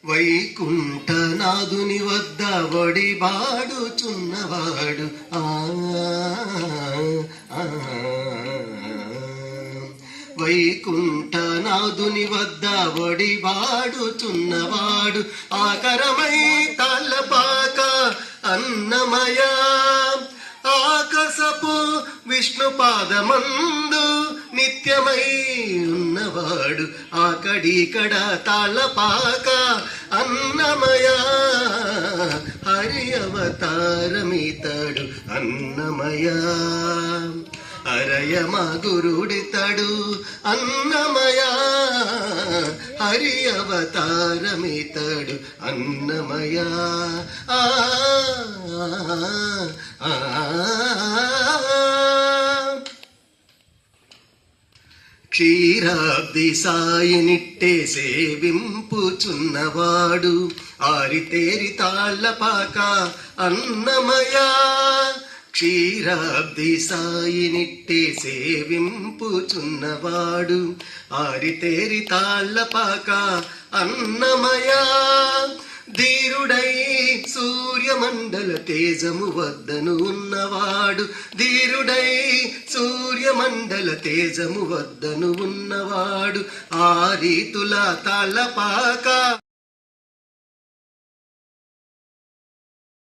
వైకుంఠనాథుని వద్ద వడిబాడుచున్నవాడు వైకుంఠనాథుని వద్ద వడిబాడుచున్నవాడు ఆకరమై తలపాక అన్నమయ ఆకాశపు విష్ణు పాదమందు నిత్యమై ఉన్నవాడు ఆకడికడ తలపాక అన్నమయ హరి అవతారమితడు అన్నమయ అరయమ గురుడితడు అన్నమయ హరి అవతారమితడు అన్నమయ క్షీరాబ్ది సాయినిట్టే సేవింపుచున్నవాడు ఆరితేరి తాళ్ళపాక అన్నమయ క్షీరాబ్ది సాయినిట్టే సేవింపుచున్నవాడు ఆరితేరి తాళ్ళపాక అన్నమయ ధీరుడై సూర్యమండల తేజము వద్దను ఉన్నవాడు ధీరుడై సూర్యమండల తేజము వద్దను ఉన్నవాడు ఆ రీతుల తలపాక